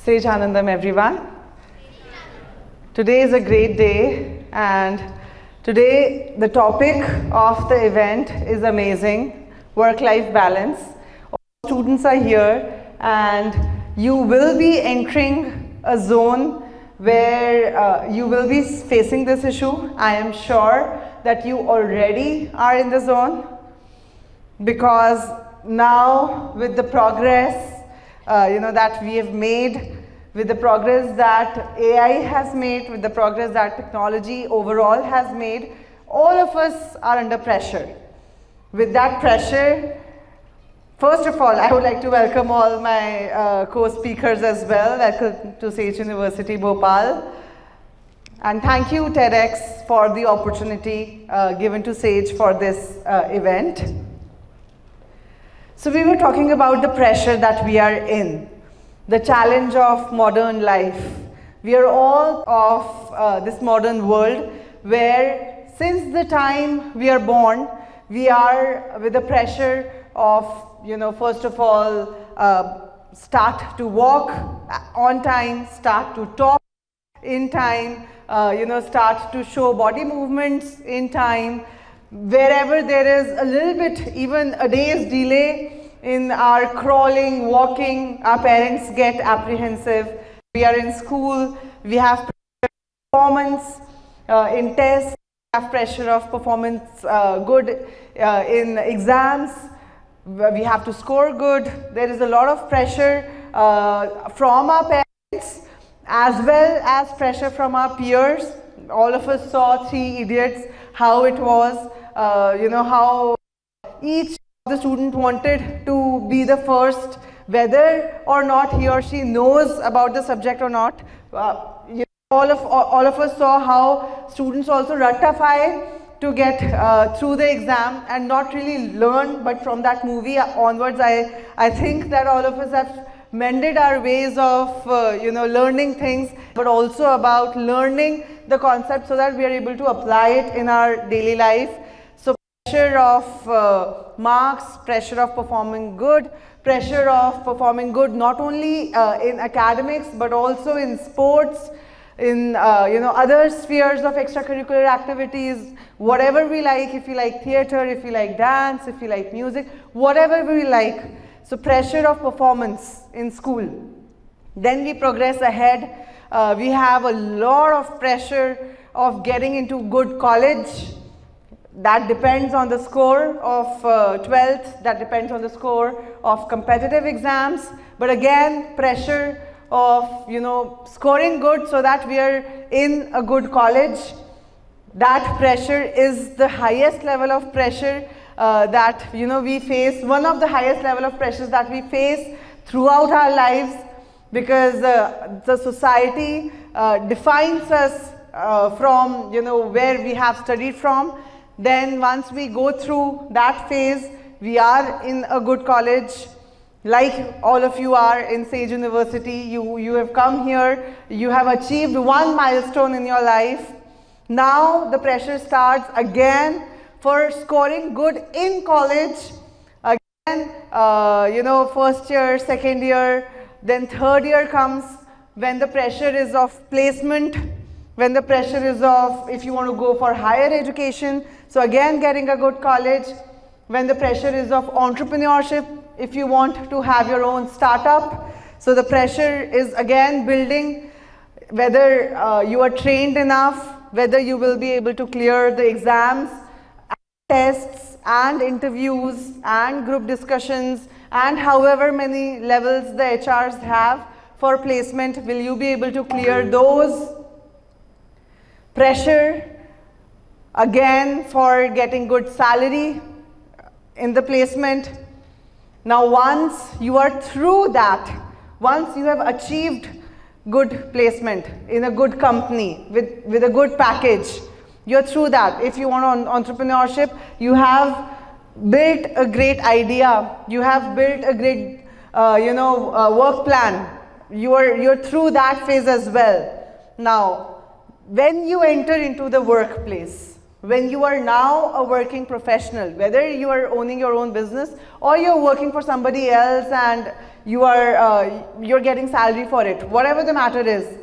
Sat-Chit-Anand everyone. Today is a great day, and today the topic of the event is amazing, work-life balance. All students are here and you will be entering a zone where you will be facing this issue. I am sure that you already are in the zone, because now with the progress that we have made, with the progress that AI has made, with the progress that technology overall has made, all of us are under pressure. With that pressure, first of all, I would like to welcome all my co-speakers as well. Welcome to SAGE University, Bhopal. And thank you, TEDx, for the opportunity given to SAGE for this event. So we were talking about the pressure that we are in, the challenge of modern life. We are all of this modern world where since the time we are born, we are with the pressure of, first of all, start to walk on time, start to talk in time, start to show body movements in time. Wherever there is a little bit, even a day's delay in our crawling, walking, our parents get apprehensive. We are in school, we have performance in tests, we have pressure of performance good in exams, we have to score good. There is a lot of pressure from our parents as well as pressure from our peers. All of us saw Three Idiots, how it was, how each of the student wanted to be the first, whether or not he or she knows about the subject or not. All of us saw how students also ratify to get through the exam and not really learn, but from that movie onwards, I think that all of us have mended our ways of learning things, but also about learning the concept so that we are able to apply it in our daily life. So pressure of marks, pressure of performing good, pressure of performing good not only in academics but also in sports, in other spheres of extracurricular activities, whatever we like. If you like theater, if you like dance, if you like music, whatever we like. So pressure of performance in school. Then we progress ahead. We have a lot of pressure of getting into good college. That depends on the score of 12th, that depends on the score of competitive exams. But again, pressure of scoring good so that we are in a good college. That pressure is the highest level of pressure that we face, one of the highest level of pressures that we face throughout our lives, because the society defines us from where we have studied from. Then once we go through that phase, we are in a good college, like all of you are in SAGE University. You have come here, you have achieved one milestone in your life. Now the pressure starts again for scoring good in college. Again, first year, second year, then third year comes when the pressure is of placement, when the pressure is of if you want to go for higher education, so again getting a good college, when the pressure is of entrepreneurship, if you want to have your own startup, so the pressure is again building whether you are trained enough, whether you will be able to clear the exams, tests and interviews and group discussions and however many levels the HRs have for placement, will you be able to clear those? Pressure again for getting good salary in the placement. Now once you are through that, once you have achieved good placement in a good company with a good package, you're through that. If you want entrepreneurship, you have built a great idea, you have built a great work plan, you're through that phase as well. Now when you enter into the workplace, when you are now a working professional, whether you are owning your own business or you're working for somebody else and you're getting salary for it, whatever the matter is,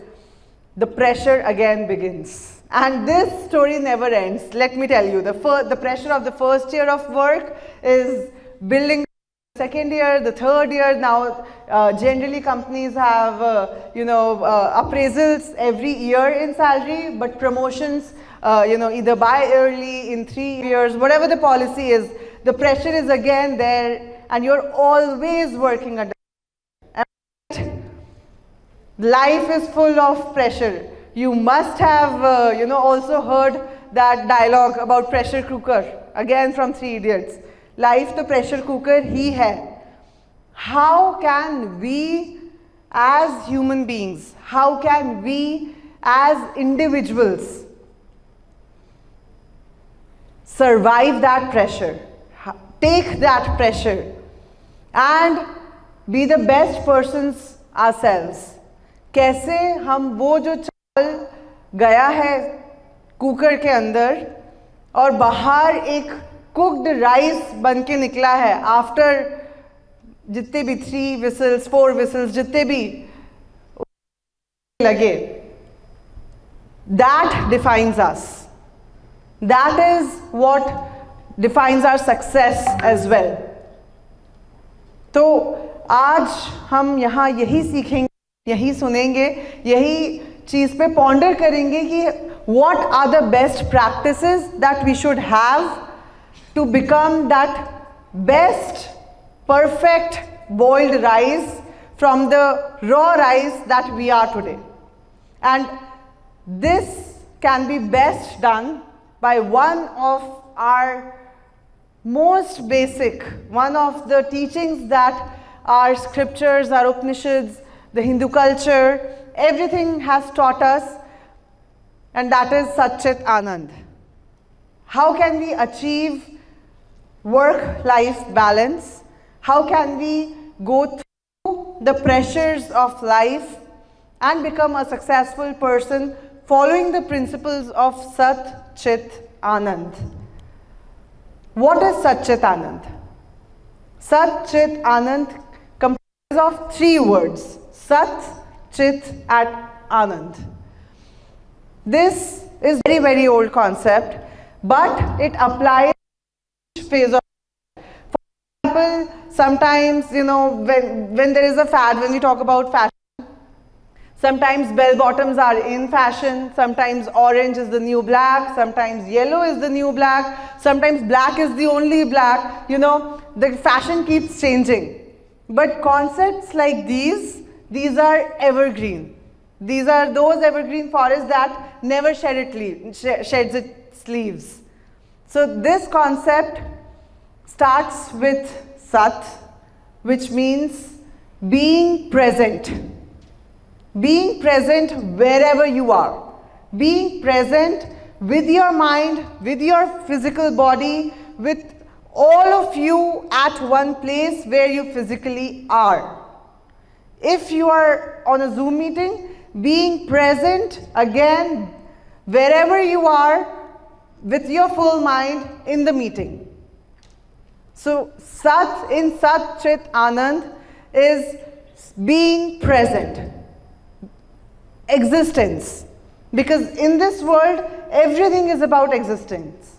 the pressure again begins. And this story never ends. Let me tell you, the pressure of the first year of work is building the second year, the third year. Now, generally companies have, appraisals every year in salary, but promotions, either bi-yearly, in 3 years, whatever the policy is, the pressure is again there, and you're always working under. Life is full of pressure. You must have, also heard that dialogue about pressure cooker, again from Three Idiots. Life the pressure cooker ही है. How can we as human beings, how can we as individuals survive that pressure, take that pressure and be the best persons ourselves? कैसे हम वो जो चावल गया है cooker के अंदर और बाहर एक कुक्ड राइस बन के निकला है आफ्टर जितने भी 3 whistles 4 whistles जितने भी लगे, that defines us. That is what defines our success as well. तो आज हम यहाँ यही सीखेंगे, यही सुनेंगे, यही चीज पे पॉन्डर करेंगे कि what are the best practices that we should have to become that best perfect boiled rice from the raw rice that we are today. And this can be best done by one of our most basic, one of the teachings that our scriptures, our Upanishads, the Hindu culture, everything has taught us, and that is Sat-Chit-Anand. How can we achieve work-life balance? How can we go through the pressures of life and become a successful person following the principles of Sat-Chit-Anand? What is Sat-Chit-Anand? Sat-Chit-Anand comprises of 3 words. Sat, Chit and Anand. This is very, very old concept, but it applies to each phase of life. For example, sometimes, when there is a fad, when we talk about fashion, sometimes bell bottoms are in fashion, sometimes orange is the new black, sometimes yellow is the new black, sometimes black is the only black, the fashion keeps changing. But concepts like these are evergreen. These are those evergreen forests that never sheds its leaves. So this concept starts with Sat, which means being present. Being present wherever you are. Being present with your mind, with your physical body, with all of you at one place where you physically are. If you are on a Zoom meeting, being present again wherever you are with your full mind in the meeting. So Sat in Sat-Chit-Anand is being present, existence, because in this world everything is about existence.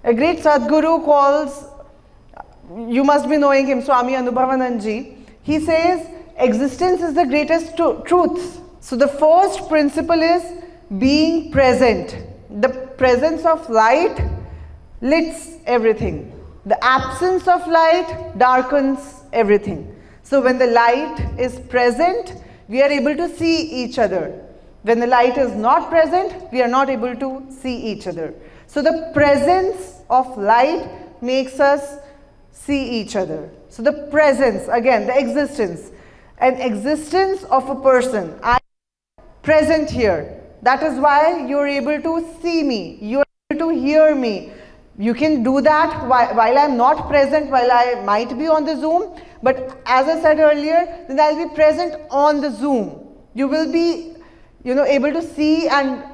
A great Sadguru calls, you must be knowing him, Swami Anubhavanand ji. He says existence is the greatest truth. So the first principle is being present. The presence of light lights everything. The absence of light darkens everything. So when the light is present, we are able to see each other. When the light is not present, we are not able to see each other. So the presence of light makes us see each other. So the presence, again, the existence. An existence of a person. I am present here. That is why you are able to see me. You are able to hear me. You can do that while I am not present, while I might be on the Zoom. But as I said earlier, then I will be present on the Zoom. You will be, able to see and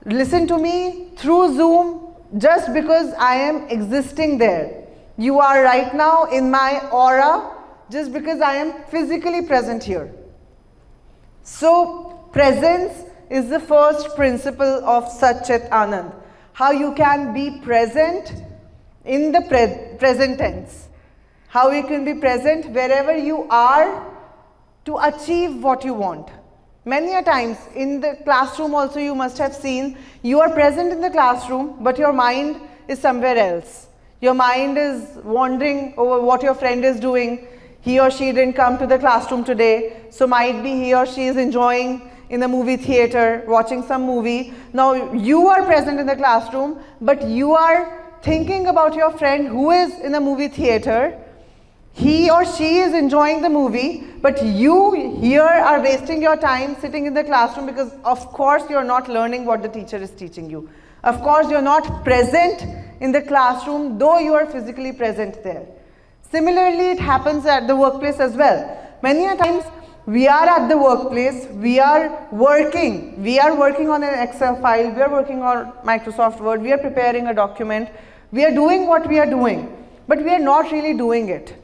listen to me through Zoom just because I am existing there. You are right now in my aura just because I am physically present here. So presence is the first principle of Sat-Chit-Anand. How you can be present in the present tense. How you can be present wherever you are to achieve what you want. Many a times in the classroom also you must have seen, you are present in the classroom but your mind is somewhere else. Your mind is wandering over what your friend is doing. He or she didn't come to the classroom today, so might be he or she is enjoying in the movie theater, watching some movie. Now you are present in the classroom but you are thinking about your friend who is in the movie theater. He or she is enjoying the movie, but you here are wasting your time sitting in the classroom because of course you are not learning what the teacher is teaching you. Of course you are not present in the classroom though you are physically present there. Similarly, it happens at the workplace as well. Many a times we are at the workplace, we are working on an Excel file, we are working on Microsoft Word, we are preparing a document, we are doing what we are doing, but we are not really doing it.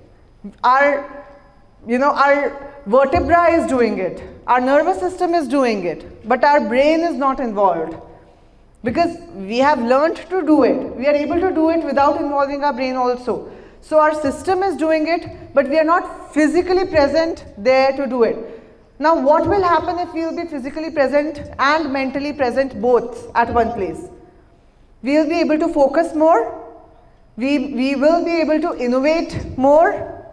Our vertebra is doing it, our nervous system is doing it, but our brain is not involved. Because we have learned to do it, we are able to do it without involving our brain also. So our system is doing it, but we are not physically present there to do it. Now what will happen if we will be physically present and mentally present both at one place? We will be able to focus more, we will be able to innovate more,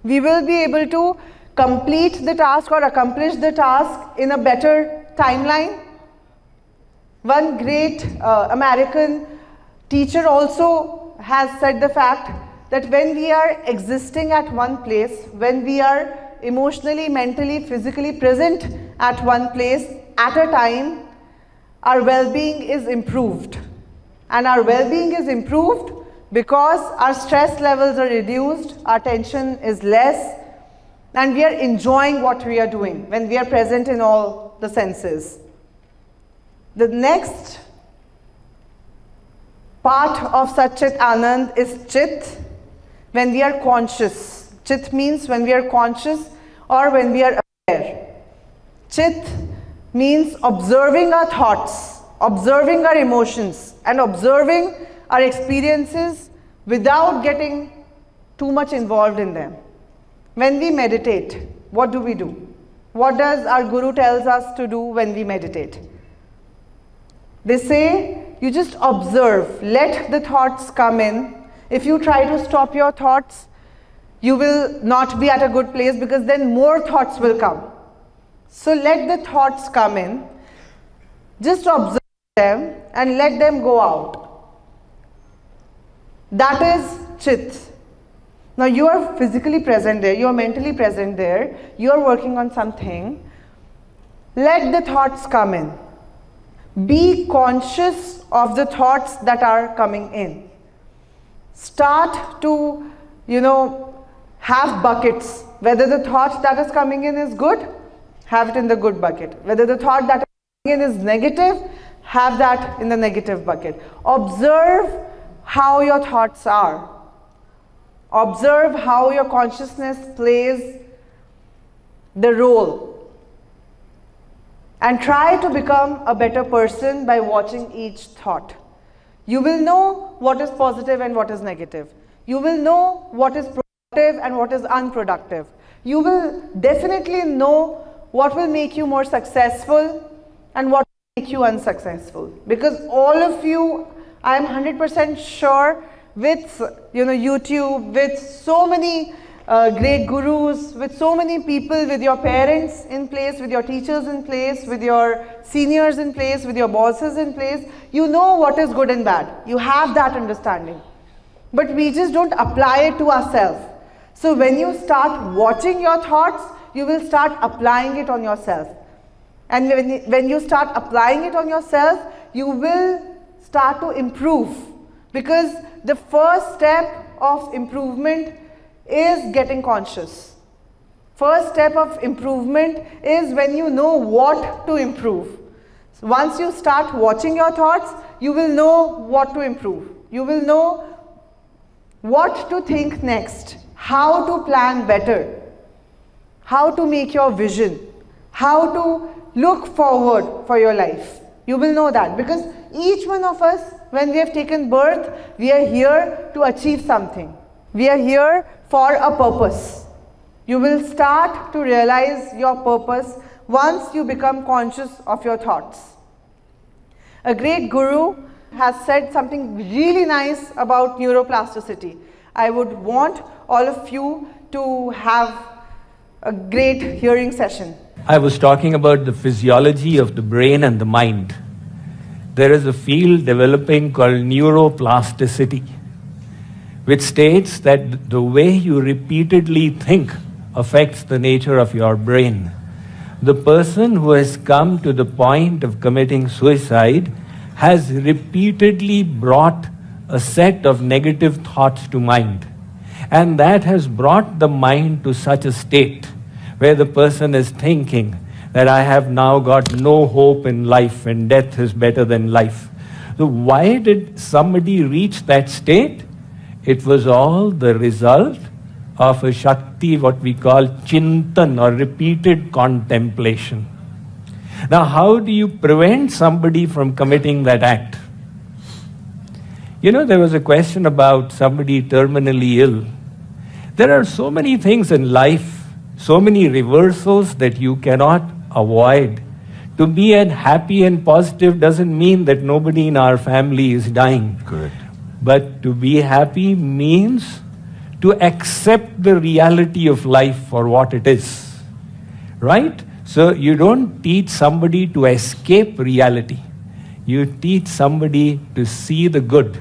we will be able to complete the task or accomplish the task in a better timeline. One great American teacher also has said the fact that when we are existing at one place, when we are emotionally, mentally, physically present at one place at a time, our well-being is improved. And our well-being is improved because our stress levels are reduced, our tension is less, and we are enjoying what we are doing when we are present in all the senses. The next part of Sat-Chit-Anand is Chit, when we are conscious. Chit means when we are conscious or when we are aware. Chit means observing our thoughts, observing our emotions and observing our experiences without getting too much involved in them. When we meditate, what do we do? What does our Guru tells us to do when we meditate? They say, you just observe, let the thoughts come in. If you try to stop your thoughts, you will not be at a good place because then more thoughts will come. So let the thoughts come in, just observe them and let them go out. That is Chit. Now you are physically present there, you are mentally present there, you are working on something. Let the thoughts come in. Be conscious of the thoughts that are coming in. Start to, have buckets. Whether the thought that is coming in is good, have it in the good bucket. Whether the thought that is coming in is negative, have that in the negative bucket. Observe how your thoughts are. Observe how your consciousness plays the role. And try to become a better person by watching each thought. You will know what is positive and what is negative. You will know what is productive and what is unproductive. You will definitely know what will make you more successful and what will make you unsuccessful. Because all of you, I am 100% sure, with YouTube, with so many great gurus, with so many people, with your parents in place, with your teachers in place, with your seniors in place, with your bosses in place, you know what is good and bad. You have that understanding. But we just don't apply it to ourselves. So when you start watching your thoughts, you will start applying it on yourself. And when you start applying it on yourself, you will start to improve. Because the first step of improvement is getting conscious. First step of improvement is when you know what to improve. Once you start watching your thoughts, you will know what to improve. You will know what to think next, how to plan better, how to make your vision, how to look forward for your life. You will know that because each one of us, when we have taken birth, we are here to achieve something. We are here for a purpose. You will start to realize your purpose once you become conscious of your thoughts. A great guru has said something really nice about neuroplasticity. I would want all of you to have a great hearing session. I was talking about the physiology of the brain and the mind. There is a field developing called neuroplasticity, which states that the way you repeatedly think affects the nature of your brain. The person who has come to the point of committing suicide has repeatedly brought a set of negative thoughts to mind. And that has brought the mind to such a state where the person is thinking that I have now got no hope in life and death is better than life. So why did somebody reach that state? It was all the result of a Shakti, what we call Chintan or repeated contemplation. Now, how do you prevent somebody from committing that act? You know, there was a question about somebody terminally ill. There are so many things in life, so many reversals that you cannot avoid. To be happy and positive doesn't mean that nobody in our family is dying. Correct. But to be happy means to accept the reality of life for what it is. Right? So you don't teach somebody to escape reality. You teach somebody to see the good.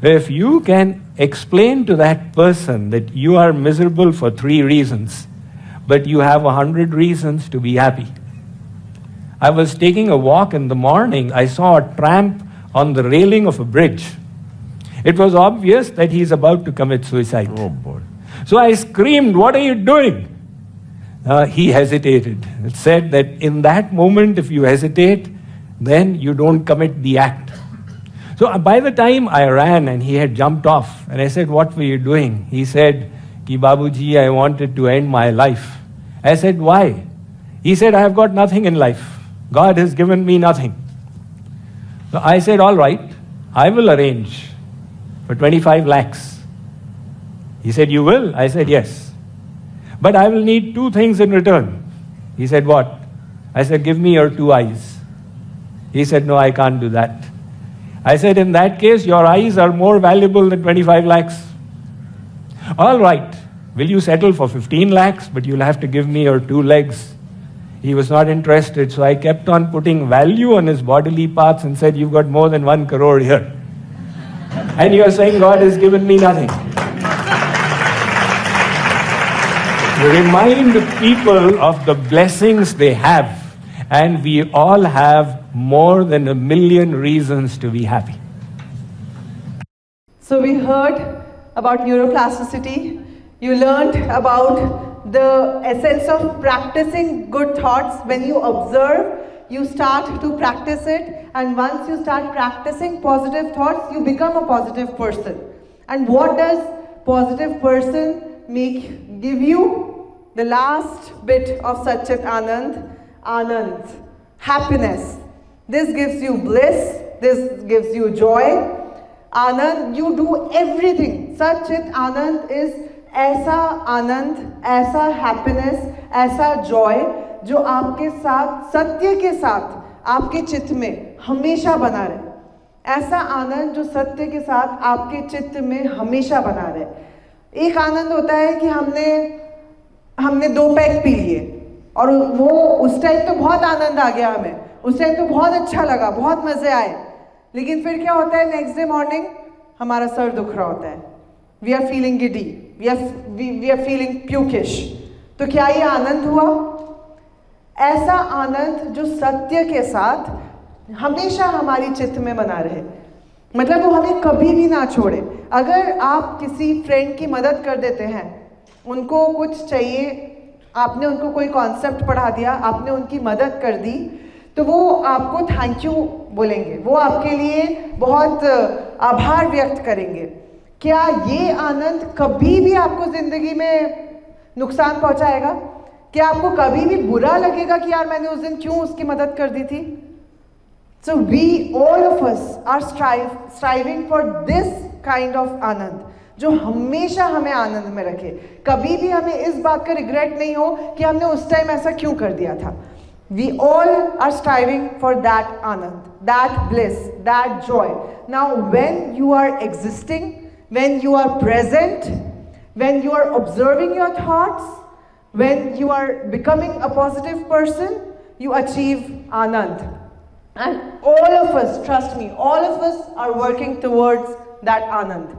If you can explain to that person that you are miserable for 3 reasons, but you have 100 reasons to be happy. I was taking a walk in the morning. I saw a tramp on the railing of a bridge. It was obvious that he's about to commit suicide. Oh boy. So I screamed, "What are you doing?" He hesitated. It said that in that moment, if you hesitate, then you don't commit the act. So by the time I ran and he had jumped off, and I said, "What were you doing?" He said, "Ki Babuji, I wanted to end my life." I said, "Why?" He said, "I have got nothing in life. God has given me nothing." So I said, "All right, I will arrange for 25 lakhs. He said, "You will?" I said, "Yes. But I will need 2 things in return." He said, "What?" I said, "Give me your 2 eyes." He said, "No, I can't do that." I said, "In that case, your eyes are more valuable than 25 lakhs. All right, will you settle for 15 lakhs, but you'll have to give me your 2 legs. He was not interested, so I kept on putting value on his bodily parts and said, "You've got more than 1 crore here. And you're saying God has given me nothing." Remind people of the blessings they have, and we all have more than 1 million reasons to be happy. So we heard about neuroplasticity. You learned about the essence of practicing good thoughts. When you observe, you start to practice it, and once you start practicing positive thoughts, you become a positive person. And what does positive person give you? The last bit of Sat-Chit-Anand, Anand, happiness. This gives you bliss, this gives you joy. Anand, you do everything. Sat-Chit-Anand is ऐसा आनंद, ऐसा happiness, ऐसा Joy जो आपके साथ, सत्य के साथ आपके चित्त में हमेशा बना रहे। ऐसा आनंद जो सत्य के साथ आपके चित्त में हमेशा बना रहे। एक आनंद होता है कि हमने 2 पैक पी लिए और वो उस टाइम तो बहुत आनंद आ गया हमें, उस टाइम तो बहुत अच्छा लगा, बहुत मजे आए, लेकिन फिर क्या होता है, नेक्स्ट डे मॉर्निंग हमारा सर दुख रहा होता है, we are feeling giddy, we are feeling pukish. तो क्या ये आनंद हुआ? ऐसा आनंद जो सत्य के साथ हमेशा हमारी चित्त में बना रहे, मतलब वो हमें कभी भी ना छोड़े। अगर आप किसी फ्रेंड की मदद कर देते हैं, उनको कुछ चाहिए, आपने उनको कोई कॉन्सेप्ट पढ़ा दिया, आपने उनकी मदद कर दी, तो वो आपको थैंक यू बोलेंगे, वो आपके लिए बहुत आभार व्यक्त करेंगे। क्या ये आनंद कभी भी आपको जिंदगी में नुकसान पहुंचाएगा? क्या आपको कभी भी बुरा लगेगा कि यार मैंने उस दिन क्यों उसकी मदद कर दी थी? So we all of us are striving for this kind of आनंद, जो हमेशा हमें आनंद में रखे। कभी भी हमें इस बात का रिग्रेट नहीं हो कि हमने उस टाइम ऐसा क्यों कर दिया था। We all are striving for that Anand, that bliss, that joy. Now when you are existing, when you are present, when you are observing your thoughts, when you are becoming a positive person, you achieve Anand. And all of us, trust me, all of us are working towards that Anand.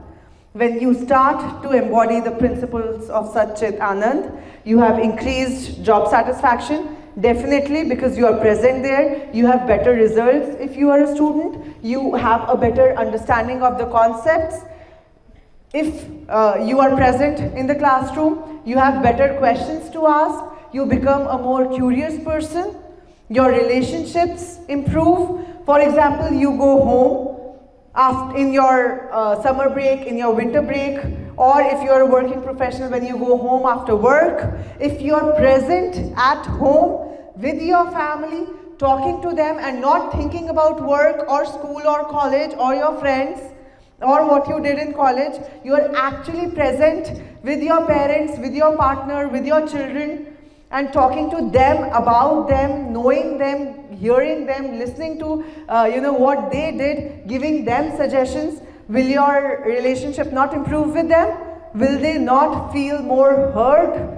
When you start to embody the principles of Sat-Chit-Anand, you have increased job satisfaction, definitely, because you are present there. You have better results if you are a student. You have a better understanding of the concepts. If you are present in the classroom, you have better questions to ask, you become a more curious person, your relationships improve. For example, you go home in your summer break, in your winter break, or if you are a working professional, when you go home after work, if you are present at home with your family, talking to them and not thinking about work or school or college or your friends, or what you did in college, you are actually present with your parents, with your partner, with your children, and talking to them about them, knowing them, hearing them, listening to what they did, giving them suggestions. Will your relationship not improve with them? Will they not feel more heard?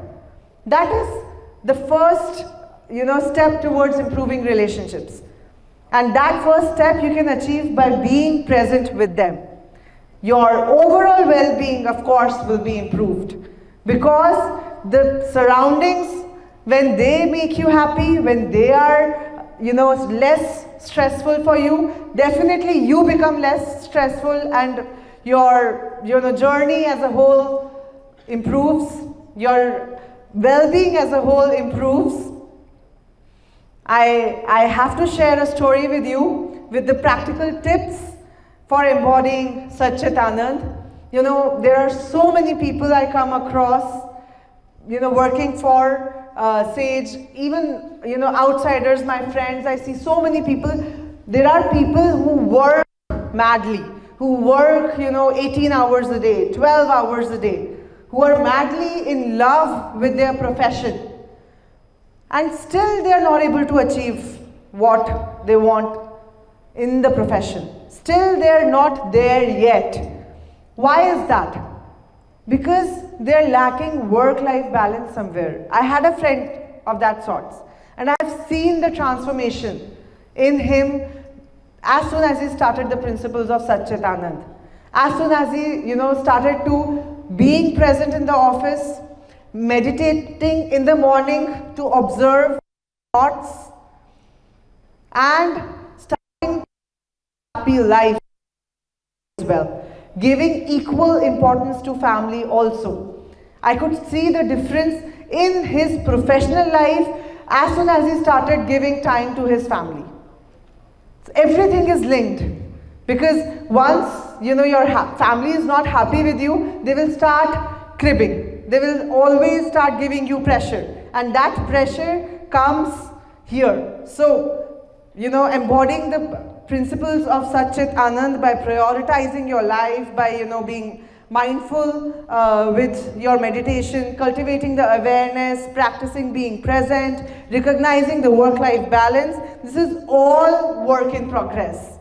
That is the first step towards improving relationships. And that first step you can achieve by being present with them. Your overall well-being, of course, will be improved, because the surroundings, when they make you happy, when they are less stressful for you, definitely you become less stressful, and your journey as a whole improves, your well-being as a whole improves. I have to share a story with you with the practical tips for embodying Sat-Chit-Anand. There are so many people I come across, working for SAGE, even, outsiders, my friends, I see so many people. There are people who work madly, who work, 18 hours a day, 12 hours a day, who are madly in love with their profession, and still they are not able to achieve what they want in the profession. Still they are not there yet. Why is that? Because they are lacking work-life balance somewhere. I had a friend of that sort, and I've seen the transformation in him as soon as he started the principles of Sat-Chit-Anand. As soon as he, started to being present in the office, meditating in the morning to observe thoughts, and starting happy life as well, giving equal importance to family also. I could see the difference in his professional life as soon as he started giving time to his family. So everything is linked, because once your family is not happy with you, they will start cribbing. They will always start giving you pressure, and that pressure comes here. So, embodying the principles of Sat-Chit-Anand by prioritizing your life, by being mindful with your meditation, cultivating the awareness, practicing being present, recognizing the work-life balance. This is all work in progress.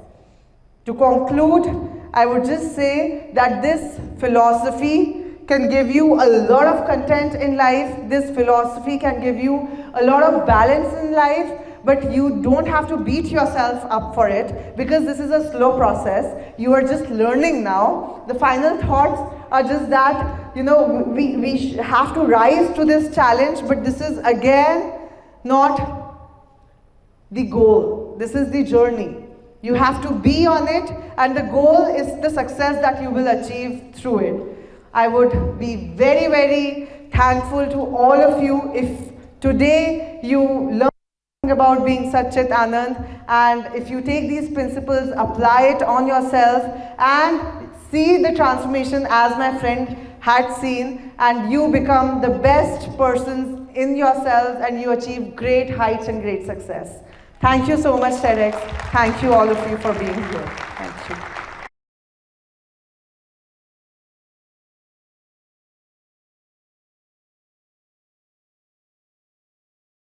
To conclude, I would just say that this philosophy can give you a lot of content in life. This philosophy can give you a lot of balance in life, but you don't have to beat yourself up for it, because this is a slow process. You are just learning now. The final thoughts are just that, we have to rise to this challenge, but this is again not the goal. This is the journey. You have to be on it, and the goal is the success that you will achieve through it. I would be very, very thankful to all of you if today you learn about being Sat-Chit-Anand, and if you take these principles, apply it on yourself, and see the transformation as my friend had seen, and you become the best persons in yourselves, and you achieve great heights and great success. Thank you so much, TEDx. Thank you all of you for being here. Thank you.